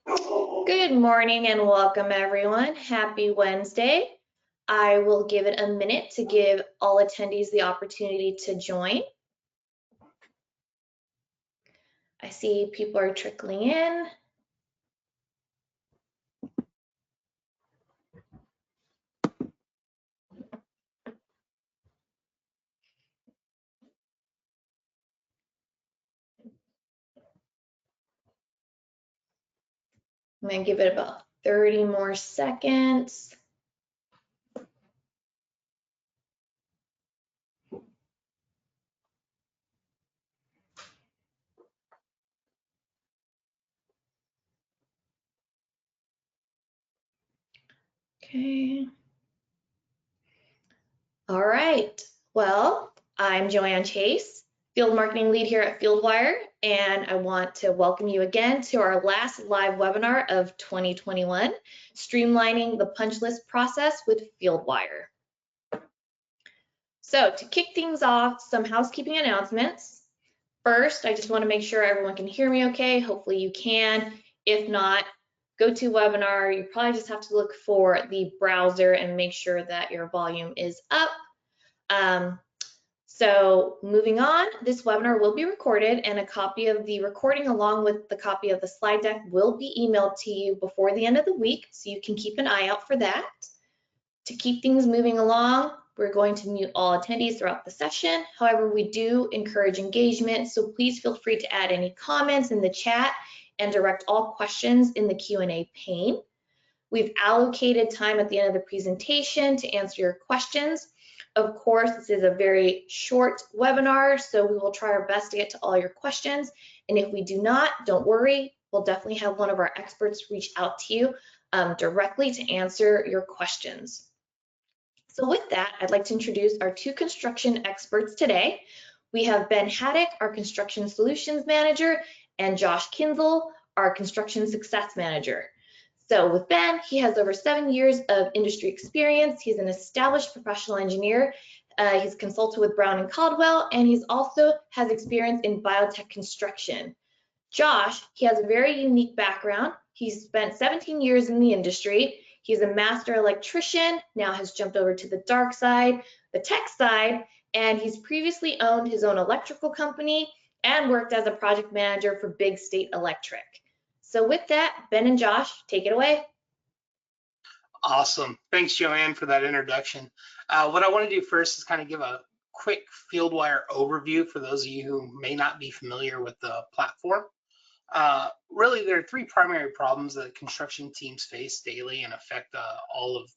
Good morning and welcome everyone. Happy Wednesday. I will give it a minute to give all attendees the opportunity to join. I see people are trickling in. I'm going to give it about 30 more seconds. Okay. All right. Well, I'm Joanne Chase, Field Marketing Lead here at Fieldwire, and I want to welcome you again to our last live webinar of 2021, Streamlining the Punch List Process with Fieldwire. So to kick things off, some housekeeping announcements. First, I just want to make sure everyone can hear me okay. Hopefully you can. If not, go to webinar. You probably just have to look for the browser and make sure that your volume is up. So moving on, this webinar will be recorded and a copy of the recording along with the copy of the slide deck will be emailed to you before the end of the week, so you can keep an eye out for that. To keep things moving along, we're going to mute all attendees throughout the session. However, we do encourage engagement, so please feel free to add any comments in the chat and direct all questions in the Q&A pane. We've allocated time at the end of the presentation to answer your questions. Of course, this is a very short webinar, so we will try our best to get to all your questions. And if we do not, don't worry, we'll definitely have one of our experts reach out to you directly to answer your questions. So with that, I'd like to introduce our two construction experts today. We have Ben Haddock, our Construction Solutions Manager, and Josh Kinzel, our Construction Success Manager. So with Ben, he has over 7 years of industry experience. He's an established professional engineer. He's consulted with Brown and Caldwell, and he's also has experience in biotech construction. Josh, he has a very unique background. He's spent 17 years in the industry. He's a master electrician, now has jumped over to the dark side, the tech side, and he's previously owned his own electrical company and worked as a project manager for Big State Electric. So with that, Ben and Josh, take it away. Awesome. Thanks, Joanne, for that introduction. What I want to do first is kind of give a quick Fieldwire overview for those of you who may not be familiar with the platform. Really, there are three primary problems that construction teams face daily and affect all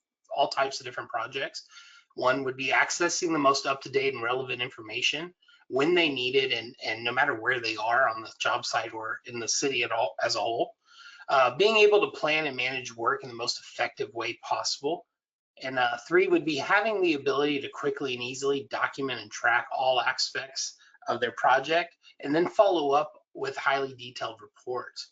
types of different projects. One would be accessing the most up-to-date and relevant information when they need it, and no matter where they are on the job site or in the city as a whole. Being able to plan and manage work in the most effective way possible. And three would be having the ability to quickly and easily document and track all aspects of their project and then follow up with highly detailed reports.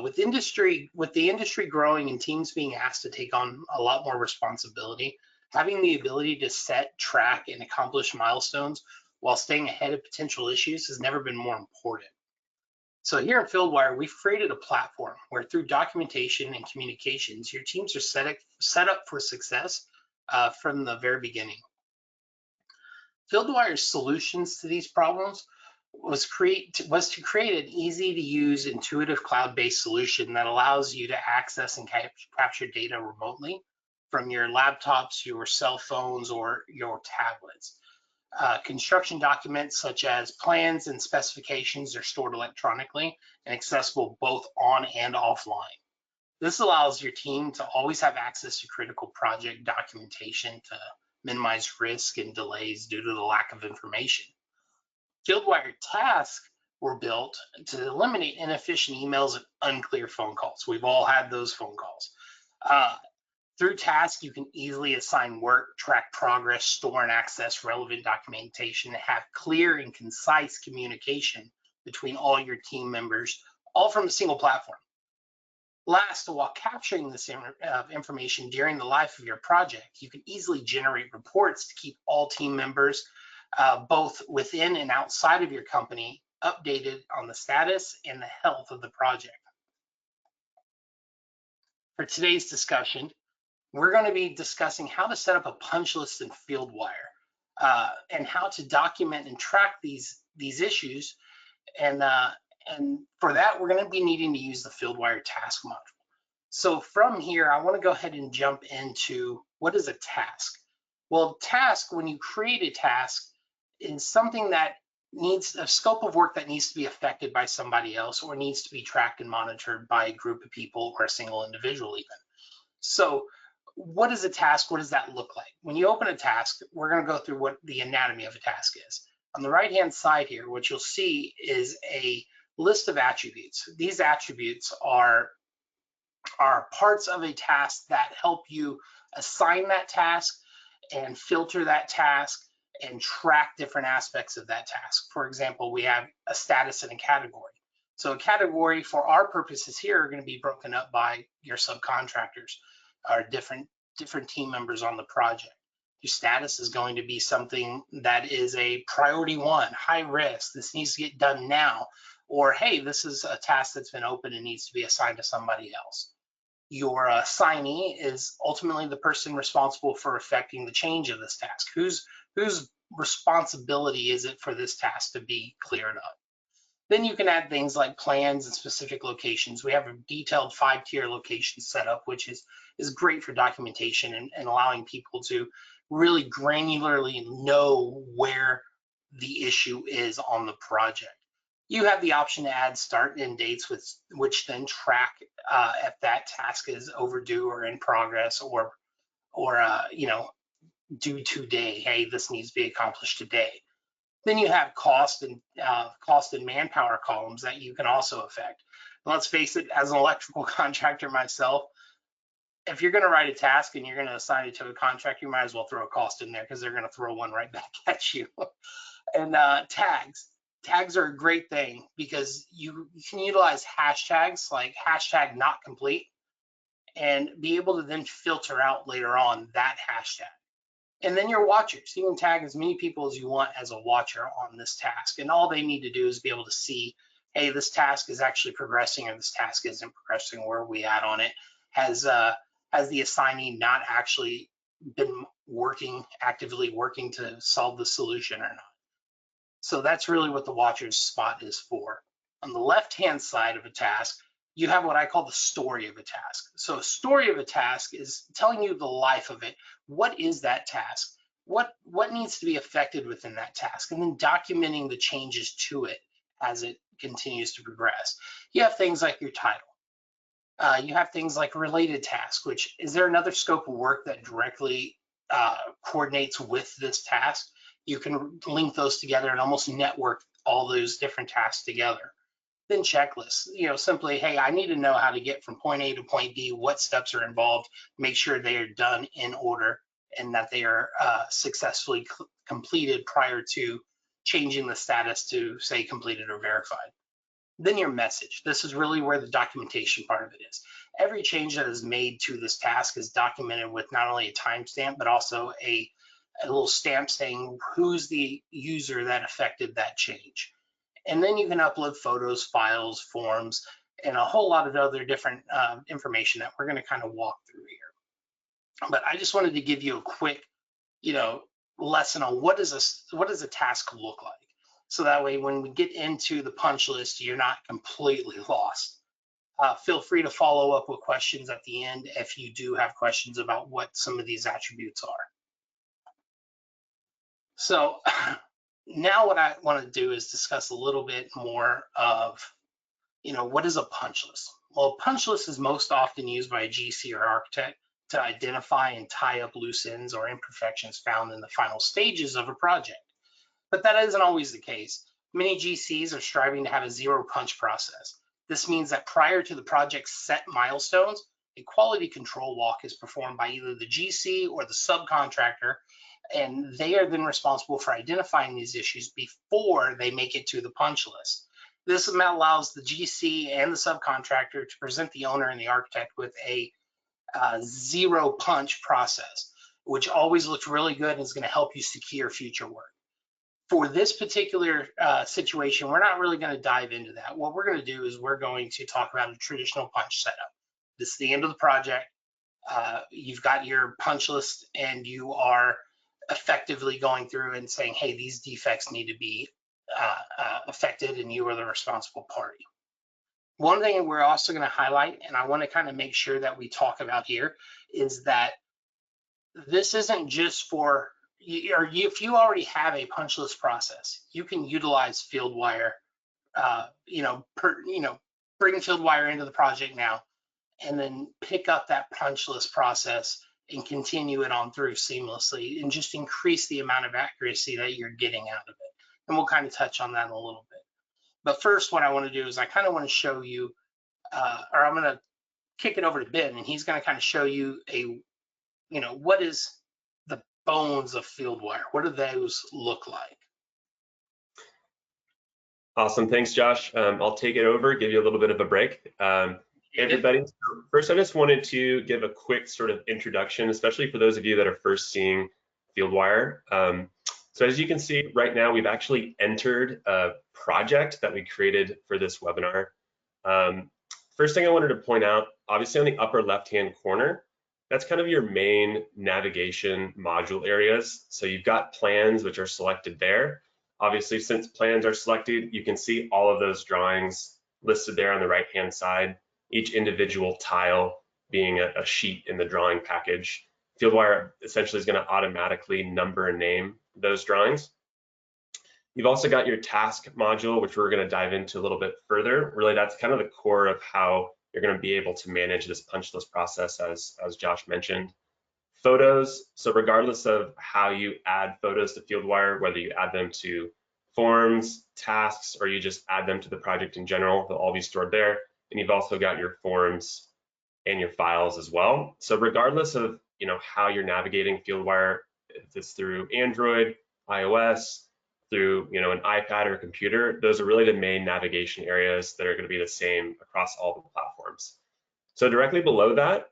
With the industry growing and teams being asked to take on a lot more responsibility, having the ability to set, track, and accomplish milestones while staying ahead of potential issues has never been more important. So here at Fieldwire, we've created a platform where through documentation and communications, your teams are set up for success from the very beginning. Fieldwire's solutions to these problems was to create an easy to use, intuitive cloud-based solution that allows you to access and capture data remotely from your laptops, your cell phones, or your tablets. Construction documents such as plans and specifications are stored electronically and accessible both on and offline. This allows your team to always have access to critical project documentation to minimize risk and delays due to the lack of information. Fieldwire tasks were built to eliminate inefficient emails and unclear phone calls. We've all had those phone calls. Through tasks, you can easily assign work, track progress, store and access relevant documentation, and have clear and concise communication between all your team members, all from a single platform. Last, while capturing this information during the life of your project, you can easily generate reports to keep all team members, both within and outside of your company, updated on the status and the health of the project. For today's discussion, we're going to be discussing how to set up a punch list in Fieldwire and how to document and track these issues. And for that, we're going to be needing to use the Fieldwire task module. So from here, I want to go ahead and jump into what is a task. Well, task, when you create a task, is something that needs a scope of work that needs to be affected by somebody else or needs to be tracked and monitored by a group of people or a single individual even. So what is a task? What does that look like? When you open a task, we're going to go through what the anatomy of a task is. On the right-hand side here, what you'll see is a list of attributes. These attributes are parts of a task that help you assign that task and filter that task and track different aspects of that task. For example, we have a status and a category. So a category for our purposes here are going to be broken up by your subcontractors or different team members on the project. Your status is going to be something that is a priority 1, high risk. This needs to get done now. Or, hey, this is a task that's been open and needs to be assigned to somebody else. Your assignee is ultimately the person responsible for effecting the change of this task. Whose responsibility is it for this task to be cleared up? Then you can add things like plans and specific locations. We have a detailed 5-tier location setup, which is great for documentation and allowing people to really granularly know where the issue is on the project. You have the option to add start and end dates, which then track if that task is overdue or in progress or due today. Hey, this needs to be accomplished today. Then you have cost and manpower columns that you can also affect. And let's face it, as an electrical contractor myself, if you're going to write a task and you're going to assign it to a contractor, you might as well throw a cost in there because they're going to throw one right back at you. And tags are a great thing because you can utilize hashtags like hashtag not complete and be able to then filter out later on that hashtag. And then your watchers, you can tag as many people as you want as a watcher on this task. And all they need to do is be able to see, hey, this task is actually progressing or this task isn't progressing, where are we at on it? Has the assignee not actually been actively working to solve the solution or not? So that's really what the watcher's spot is for. On the left-hand side of a task, you have what I call the story of a task. So a story of a task is telling you the life of it. What is that task? What needs to be affected within that task? And then documenting the changes to it as it continues to progress. You have things like your title. You have things like related tasks, which is there another scope of work that directly coordinates with this task? You can link those together and almost network all those different tasks together. Then checklists, simply, hey, I need to know how to get from point A to point B, what steps are involved, make sure they are done in order and that they are successfully completed prior to changing the status to say completed or verified. Then your message. This is really where the documentation part of it is. Every change that is made to this task is documented with not only a timestamp, but also a little stamp saying who's the user that affected that change. And then you can upload photos, files, forms, and a whole lot of other different information that we're going to kind of walk through here. But I just wanted to give you a quick, lesson on what does a task look like. So that way, when we get into the punch list, you're not completely lost. Feel free to follow up with questions at the end if you do have questions about what some of these attributes are. So now what I want to do is discuss a little bit more of, what is a punch list? Well, a punch list is most often used by a GC or architect to identify and tie up loose ends or imperfections found in the final stages of a project. But that isn't always the case. Many GCs are striving to have a zero punch process. This means that prior to the project's set milestones, a quality control walk is performed by either the GC or the subcontractor, and they are then responsible for identifying these issues before they make it to the punch list. This allows the GC and the subcontractor to present the owner and the architect with a zero punch process, which always looks really good and is going to help you secure future work. For this particular situation, we're not really going to dive into that. What we're going to do is we're going to talk about a traditional punch setup. this is the end of the project. You've got your punch list, and you are effectively going through and saying, hey, these defects need to be affected, and you are the responsible party. One thing we're also going to highlight, and I want to kind of make sure that we talk about here, is that this isn't just for, if you already have a punch list process, you can utilize Fieldwire, bring Fieldwire into the project now, and then pick up that punch list process and continue it on through seamlessly, and just increase the amount of accuracy that you're getting out of it. And we'll kind of touch on that in a little bit. But first, what I want to do is I kind of want to show you, or I'm going to kick it over to Ben, and he's going to kind of show you what is the bones of Fieldwire? What do those look like? Awesome, thanks, Josh. I'll take it over, give you a little bit of a break. Hey, everybody. First, I just wanted to give a quick sort of introduction, especially for those of you that are first seeing Fieldwire. So as you can see right now, we've actually entered a project that we created for this webinar. First thing I wanted to point out, obviously on the upper left-hand corner, that's kind of your main navigation module areas. So you've got plans, which are selected there. Obviously, since plans are selected, you can see all of those drawings listed there on the right-hand side, each individual tile being a sheet in the drawing package. Fieldwire essentially is going to automatically number and name those drawings. You've also got your task module, which we're going to dive into a little bit further. Really, that's kind of the core of how you're going to be able to manage this punch list process, as Josh mentioned. Photos, so regardless of how you add photos to Fieldwire, whether you add them to forms, tasks, or you just add them to the project in general, they'll all be stored there. And you've also got your forms and your files as well. So regardless of how you're navigating Fieldwire, if it's through Android, iOS, through an iPad or a computer, those are really the main navigation areas that are going to be the same across all the platforms. So directly below that,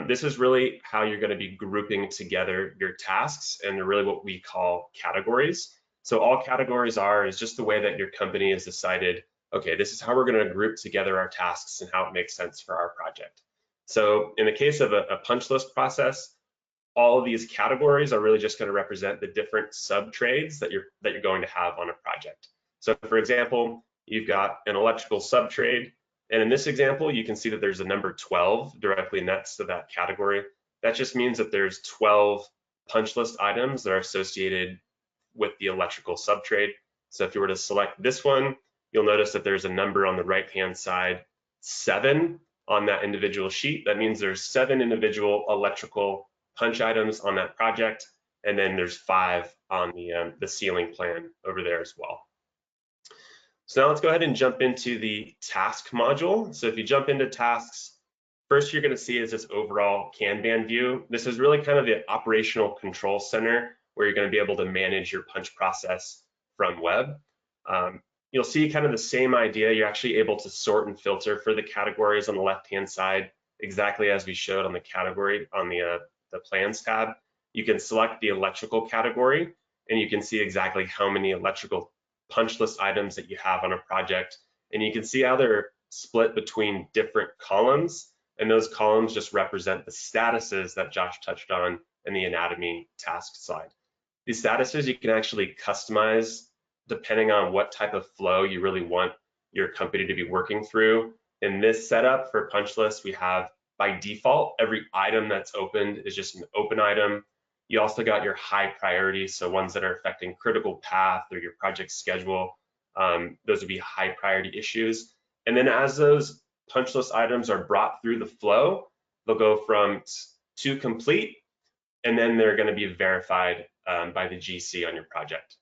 this is really how you're going to be grouping together your tasks, and they're really what we call categories. So all categories is just the way that your company has decided, okay, this is how we're going to group together our tasks and how it makes sense for our project. So in the case of a punch list process, all of these categories are really just going to represent the different sub trades that you're going to have on a project. So for example, you've got an electrical sub trade, and in this example, you can see that there's a number 12 directly next to that category. That just means that there's 12 punch list items that are associated with the electrical subtrade. So if you were to select this one, you'll notice that there's a number on the right-hand side, 7 on that individual sheet. That means there's 7 individual electrical punch items on that project, and then there's 5 on the ceiling plan over there as well. So now let's go ahead and jump into the task module. So if you jump into tasks, first you're going to see is this overall Kanban view. This is really kind of the operational control center where you're going to be able to manage your punch process from web. You'll see kind of the same idea. You're actually able to sort and filter for the categories on the left-hand side, exactly as we showed on the category on the plans tab. You can select the electrical category, and you can see exactly how many electrical punch list items that you have on a project. And you can see how they're split between different columns, and those columns just represent the statuses that Josh touched on in the anatomy task slide. These statuses you can actually customize depending on what type of flow you really want your company to be working through. In this setup for punch list, we have by default, every item that's opened is just an open item. You also got your high priority, so ones that are affecting critical path or your project schedule. Those would be high priority issues. And then as those punch list items are brought through the flow, they'll go from to complete, and then they're going to be verified by the GC on your project.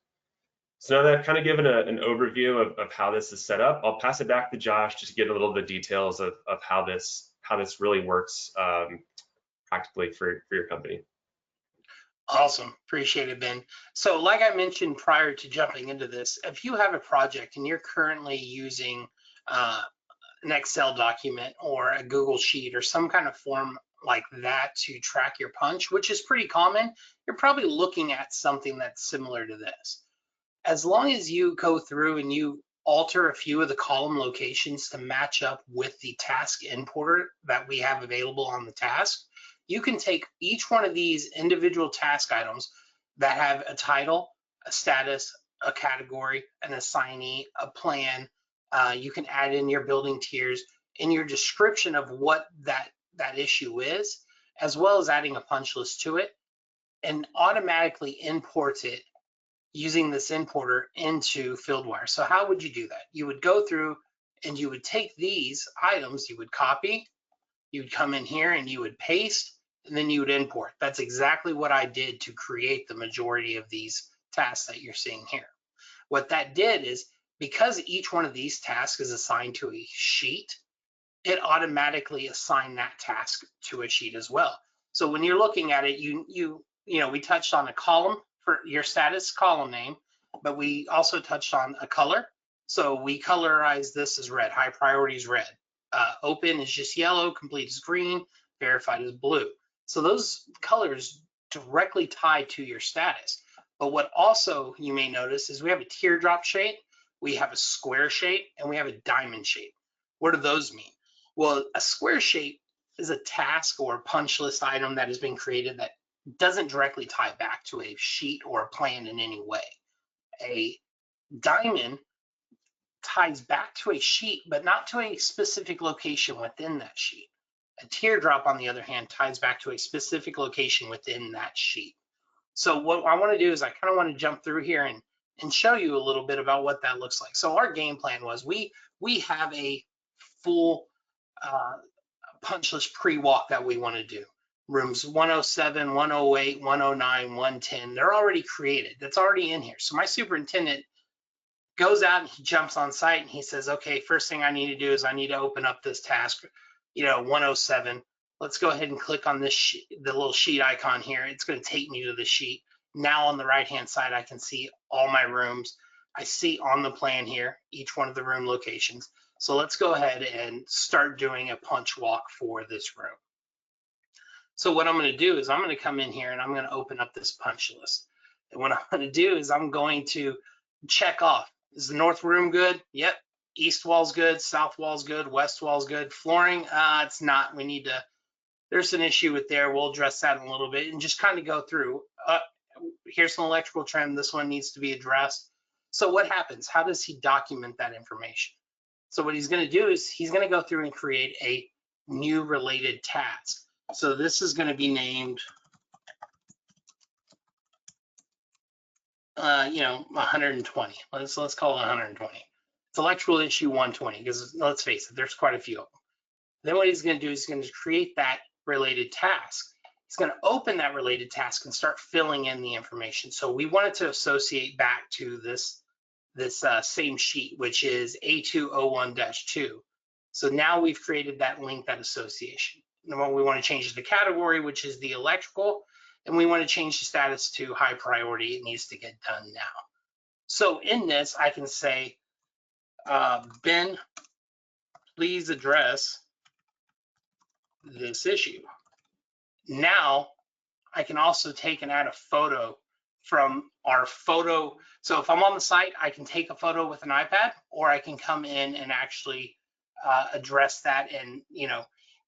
So now that I've kind of given an overview of how this is set up, I'll pass it back to Josh just to get a little bit of details of how this really works practically for your company. Awesome, appreciate it, Ben. So like I mentioned prior to jumping into this, if you have a project and you're currently using an Excel document or a Google Sheet or some kind of form like that to track your punch, which is pretty common, you're probably looking at something that's similar to this. As long as you go through and you alter a few of the column locations to match up with the task importer that we have available on the task, you can take each one of these individual task items that have a title, a status, a category, an assignee, a plan. You can add in your building tiers and your description of what that issue is, as well as adding a punch list to it, and automatically import it using this importer into Fieldwire. So how would you do that? You would go through and you would take these items, you would copy, you would come in here and you would paste, and then you would import. That's exactly what I did to create the majority of these tasks that you're seeing here. What that did is, because each one of these tasks is assigned to a sheet, it automatically assigned that task to a sheet as well. So when you're looking at it, you know, we touched on a column for your status column name, but we also touched on a color. So we colorize this as red. High priority is red. Open is just yellow. Complete is green. Verified is blue. So those colors directly tie to your status. But what also you may notice is we have a teardrop shape, we have a square shape, and we have a diamond shape. What do those mean? Well, a square shape is a task or punch list item that has been created that doesn't directly tie back to a sheet or a plan in any way. A diamond ties back to a sheet, but not to a specific location within that sheet. A teardrop, on the other hand, ties back to a specific location within that sheet. So what I want to do is I kind of want to jump through here and show you a little bit about what that looks like. So our game plan was we have a full punch list pre-walk that we want to do. Rooms 107, 108, 109, 110, they're already created. That's already in here. So my superintendent goes out and he jumps on site and he says, okay, first thing I need to do is I need to open up this task, 107. Let's go ahead and click on this the little sheet icon here. It's going to take me to the sheet. Now on the right-hand side, I can see all my rooms. I see on the plan here, each one of the room locations. So let's go ahead and start doing a punch walk for this room. So what I'm going to do is I'm going to come in here and I'm going to open up this punch list. And what I'm going to do is I'm going to check off. Is the north room good? Yep. East wall's good. South wall's good. West wall's good. Flooring, it's not. We need to, there's an issue with there. We'll address that in a little bit and just kind of go through. Here's some electrical trim. This one needs to be addressed. So what happens? How does he document that information? So what he's going to do is he's going to go through and create a new related task. So this is going to be named, 120. Let's call it 120. It's electrical issue 120 because let's face it, there's quite a few of them. Then what he's going to do is he's going to create that related task. He's going to open that related task and start filling in the information. So we wanted to associate back to this same sheet, which is A201-2. So now we've created that link, that association. And we want to change the category, which is the electrical, and we want to change the status to high priority. It needs to get done now. So in this, I can say, Ben, please address this issue. Now, I can also take and add a photo from our photo. So if I'm on the site, I can take a photo with an iPad, or I can come in and actually address that and,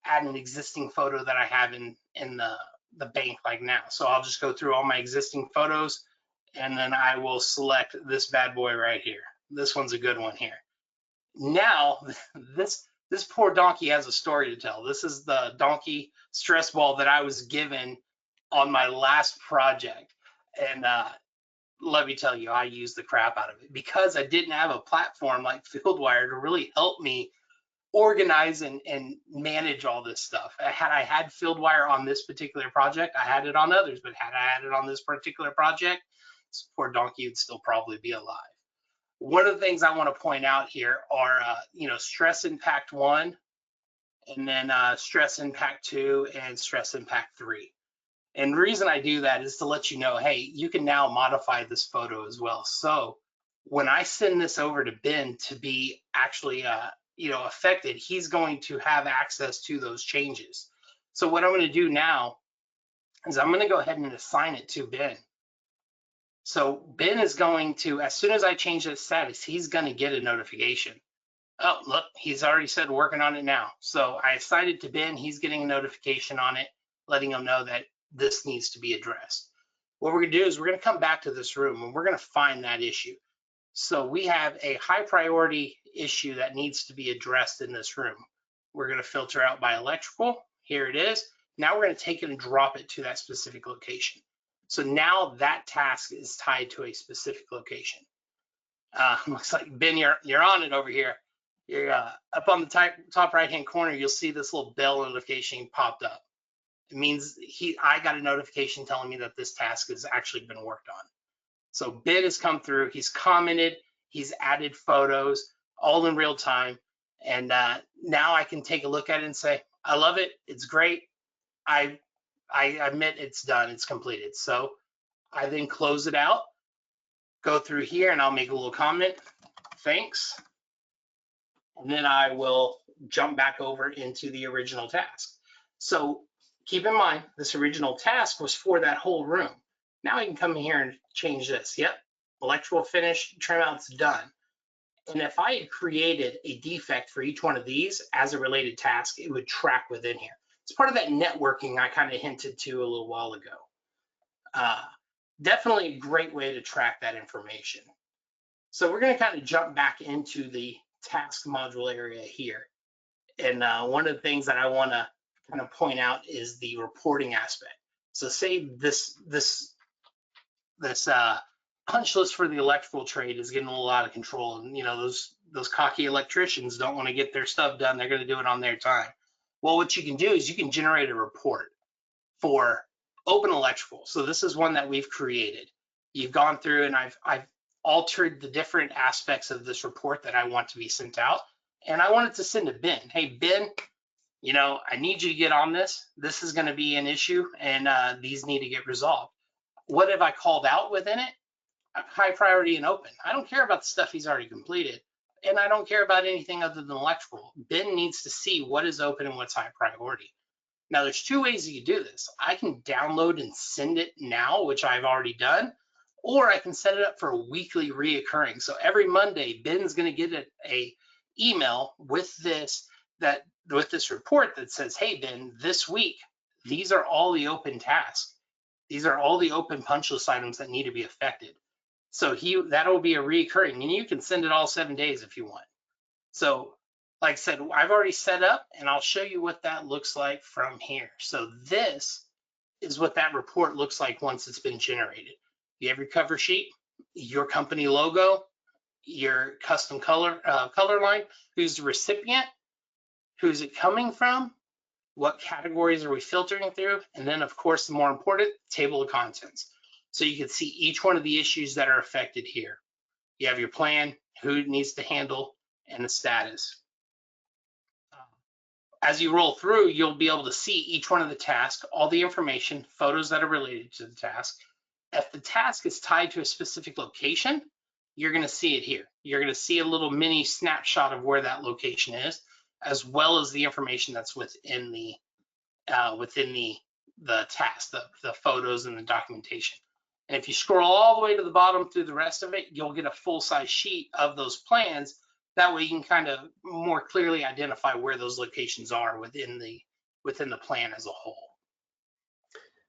add an existing photo that I have in the bank like now. So I'll just go through all my existing photos and then I will select this bad boy right here. This one's a good one here. Now, this poor donkey has a story to tell. This is the donkey stress ball that I was given on my last project. And let me tell you, I used the crap out of it because I didn't have a platform like Fieldwire to really help me organize and manage all this stuff. Had I had Fieldwire on this particular project, I had it on others, but had I had it on this particular project, this poor donkey would still probably be alive. One of the things I want to point out here are, stress impact 1, and then stress impact 2, and stress impact 3. And the reason I do that is to let you know, hey, you can now modify this photo as well. So when I send this over to Ben to be actually, affected, he's going to have access to those changes. So what I'm going to do now is I'm going to go ahead and assign it to Ben. So Ben is going to, as soon as I change that status, he's going to get a notification. Oh, look, he's already said working on it now. So I assigned it to Ben. He's getting a notification on it, letting him know that this needs to be addressed. What we're going to do is we're going to come back to this room and we're going to find that issue. So we have a high priority issue that needs to be addressed in this room. We're going to filter out by electrical. Here it is. Now we're going to take it and drop it to that specific location. So now that task is tied to a specific location. Looks like Ben, you're on it over here. You're up on the top right-hand corner. You'll see this little bell notification popped up. It means I got a notification telling me that this task has actually been worked on. So Ben has come through. He's commented. He's added photos, all in real time. And now I can take a look at it and say, I love it. It's great. I admit it's done. It's completed. So I then close it out, go through here, and I'll make a little comment. Thanks. And then I will jump back over into the original task. So keep in mind, this original task was for that whole room. Now I can come in here and change this. Yep, electrical finish, trim out's done. And if I had created a defect for each one of these as a related task, it would track within here. It's part of that networking I kind of hinted to a little while ago. Definitely a great way to track that information. So we're going to kind of jump back into the task module area here. And one of the things that I want to kind of point out is the reporting aspect. So say this punch list for the electrical trade is getting a little out of control, and those cocky electricians don't want to get their stuff done. They're going to do it on their time. Well, what you can do is you can generate a report for open electrical. So this is one that we've created. You've gone through and I've altered the different aspects of this report that I want to be sent out, and I want it to send to Ben. Hey Ben, I need you to get on this. This is going to be an issue, and these need to get resolved. What have I called out within it? High priority and open. I don't care about the stuff he's already completed, and I don't care about anything other than electrical. Ben needs to see what is open and what's high priority. Now, there's two ways you can do this. I can download and send it now, which I've already done, or I can set it up for a weekly reoccurring. So every Monday, Ben's going to get a email with this report that says, hey, Ben, this week, these are all the open tasks. These are all the open punch list items that need to be affected. So that'll be a reoccurring, and you can send it all 7 days if you want. So like I said, I've already set up, and I'll show you what that looks like from here. So this is what that report looks like once it's been generated. You have your cover sheet, your company logo, your custom color line, who's the recipient, who's it coming from, what categories are we filtering through, and then of course the more important, table of contents. So you can see each one of the issues that are affected here. You have your plan, who it needs to handle, and the status. As you roll through, you'll be able to see each one of the tasks, all the information, photos that are related to the task. If the task is tied to a specific location, you're going to see it here. You're going to see a little mini snapshot of where that location is, as well as the information that's within the task, the photos and the documentation. And if you scroll all the way to the bottom through the rest of it, you'll get a full-size sheet of those plans. That way you can kind of more clearly identify where those locations are within the plan as a whole.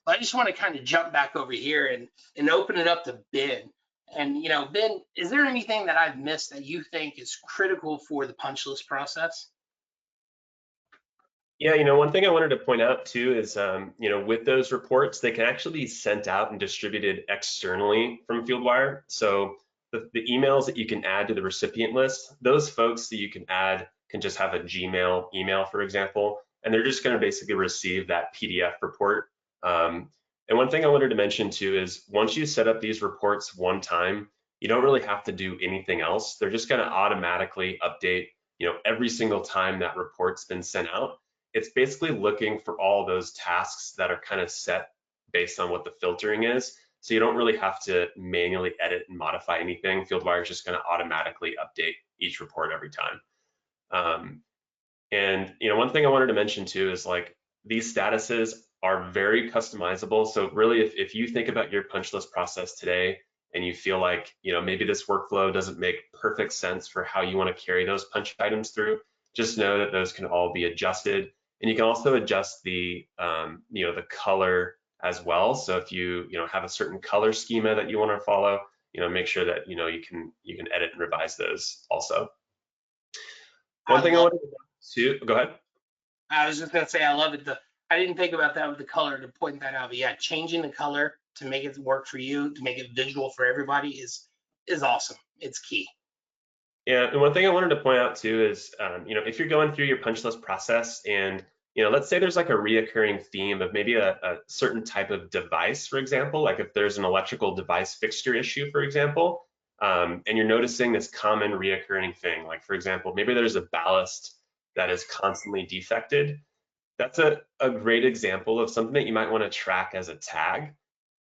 But I just want to kind of jump back over here and open it up to Ben. And Ben, is there anything that I've missed that you think is critical for the punch list process? Yeah, one thing I wanted to point out too is, with those reports, they can actually be sent out and distributed externally from Fieldwire. So the emails that you can add to the recipient list, those folks that you can add can just have a Gmail email, for example, and they're just going to basically receive that PDF report. And one thing I wanted to mention too is once you set up these reports one time, you don't really have to do anything else. They're just going to automatically update, every single time that report's been sent out. It's basically looking for all those tasks that are kind of set based on what the filtering is. So you don't really have to manually edit and modify anything. Fieldwire is just going to automatically update each report every time. And one thing I wanted to mention too is like these statuses are very customizable. So really, if you think about your punch list process today and you feel like, maybe this workflow doesn't make perfect sense for how you want to carry those punch items through, just know that those can all be adjusted. And you can also adjust the, the color as well. So if you, have a certain color schema that you want to follow, make sure that, you can edit and revise those also. One thing I wanted to, go ahead. I was just gonna say, I love it. I didn't think about that with the color to point that out, but yeah, changing the color to make it work for you, to make it visual for everybody is awesome. It's key. Yeah, and one thing I wanted to point out too is, if you're going through your punch list process and, let's say there's like a reoccurring theme of maybe a certain type of device, for example, like if there's an electrical device fixture issue, for example, and you're noticing this common reoccurring thing, like for example, maybe there's a ballast that is constantly defected. That's a great example of something that you might want to track as a tag,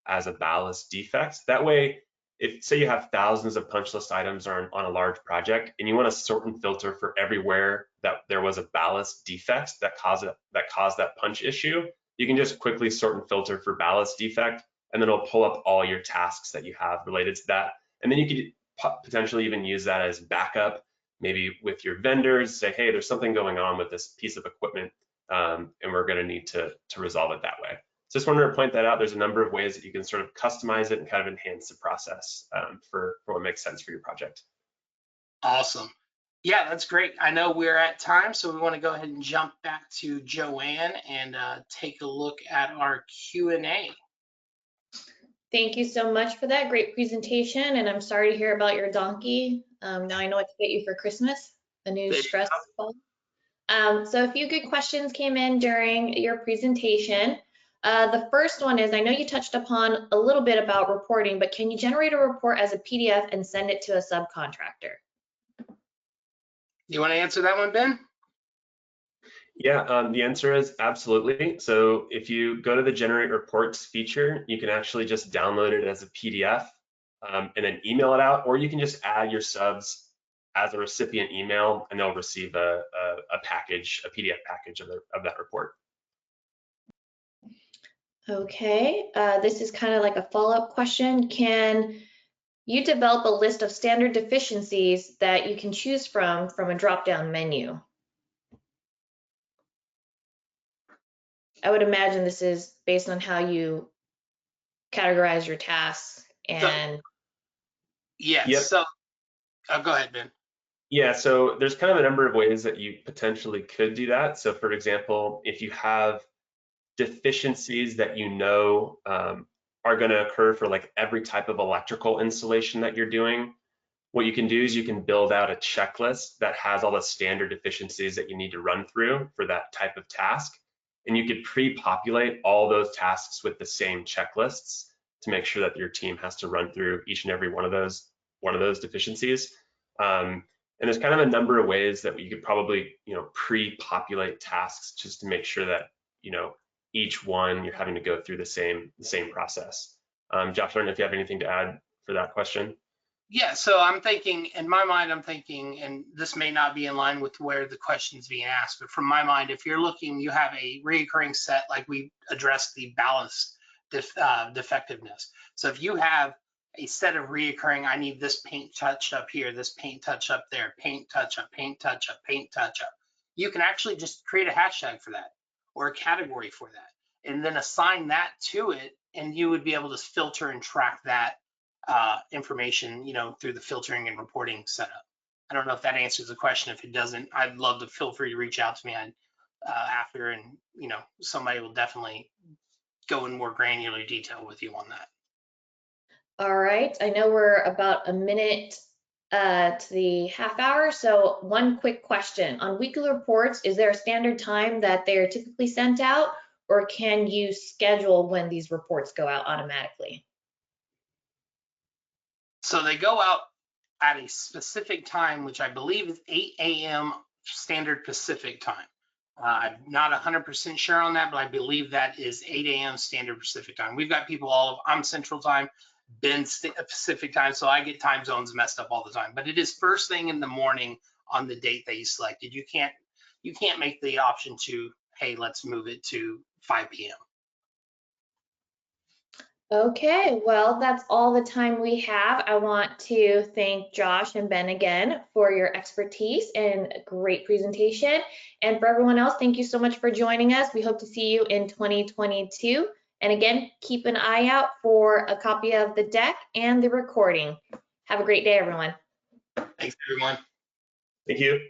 as a ballast defect. That way, if say you have thousands of punch list items on a large project and you want to sort and filter for everywhere that there was a ballast defect that caused that punch issue, you can just quickly sort and filter for ballast defect, and then it'll pull up all your tasks that you have related to that. And then you could potentially even use that as backup, maybe with your vendors, say, hey, there's something going on with this piece of equipment, and we're going to need to resolve it that way. So just wanted to point that out. There's a number of ways that you can sort of customize it and kind of enhance the process for what makes sense for your project. Awesome. Yeah, that's great. I know we're at time, so we want to go ahead and jump back to Joanne and take a look at our Q&A. Thank you so much for that great presentation, and I'm sorry to hear about your donkey. Now I know what to get you for Christmas, a new stress ball. So a few good questions came in during your presentation. The first one is, I know you touched upon a little bit about reporting, but can you generate a report as a PDF and send it to a subcontractor? You want to answer that one, Ben? Yeah, the answer is absolutely. So if you go to the Generate Reports feature, you can actually just download it as a PDF and then email it out, or you can just add your subs as a recipient email, and they'll receive a package, a PDF package of that report. Okay, this is kind of like a follow-up question. Can you develop a list of standard deficiencies that you can choose from a drop-down menu? I would imagine this is based on how you categorize your tasks and. Yes. Yep. So, go ahead, Ben. Yeah, so there's kind of a number of ways that you potentially could do that. So for example, if you have deficiencies that are going to occur for like every type of electrical installation that you're doing, what you can do is you can build out a checklist that has all the standard deficiencies that you need to run through for that type of task. And you could pre-populate all those tasks with the same checklists to make sure that your team has to run through each and every one of those deficiencies. And there's kind of a number of ways that you could probably, pre-populate tasks just to make sure that, each one you're having to go through the same process. Josh, I don't know if you have anything to add for that question. Yeah, so I'm thinking, in my mind, and this may not be in line with where the question's being asked, but from my mind, if you're looking, you have a recurring set, like we addressed the ballast defectiveness. So if you have a set of reoccurring, I need this paint touched up here, this paint touch up there, paint touch up, paint touch up, paint touch up. You can actually just create a hashtag for that or a category for that, and then assign that to it, and you would be able to filter and track that information, through the filtering and reporting setup. I don't know if that answers the question. If it doesn't, I'd love to feel free to reach out to me after, and somebody will definitely go in more granular detail with you on that. All right, I know we're about a minute to the half hour, so one quick question. On weekly reports, is there a standard time that they are typically sent out, or can you schedule when these reports go out automatically? So they go out at a specific time, which I believe is 8 a.m. standard Pacific time. I'm not 100% sure on that, but I believe that is 8 a.m. standard Pacific time. We've got people I'm Central time, Ben's Pacific time, so I get time zones messed up all the time. But it is first thing in the morning on the date that you selected. You can't make the option to, hey, let's move it to 5 p.m. Okay, well, that's all the time we have. I want to thank Josh and Ben again for your expertise and great presentation. And for everyone else, thank you so much for joining us. We hope to see you in 2022. And again, keep an eye out for a copy of the deck and the recording. Have a great day, everyone. Thanks, everyone. Thank you.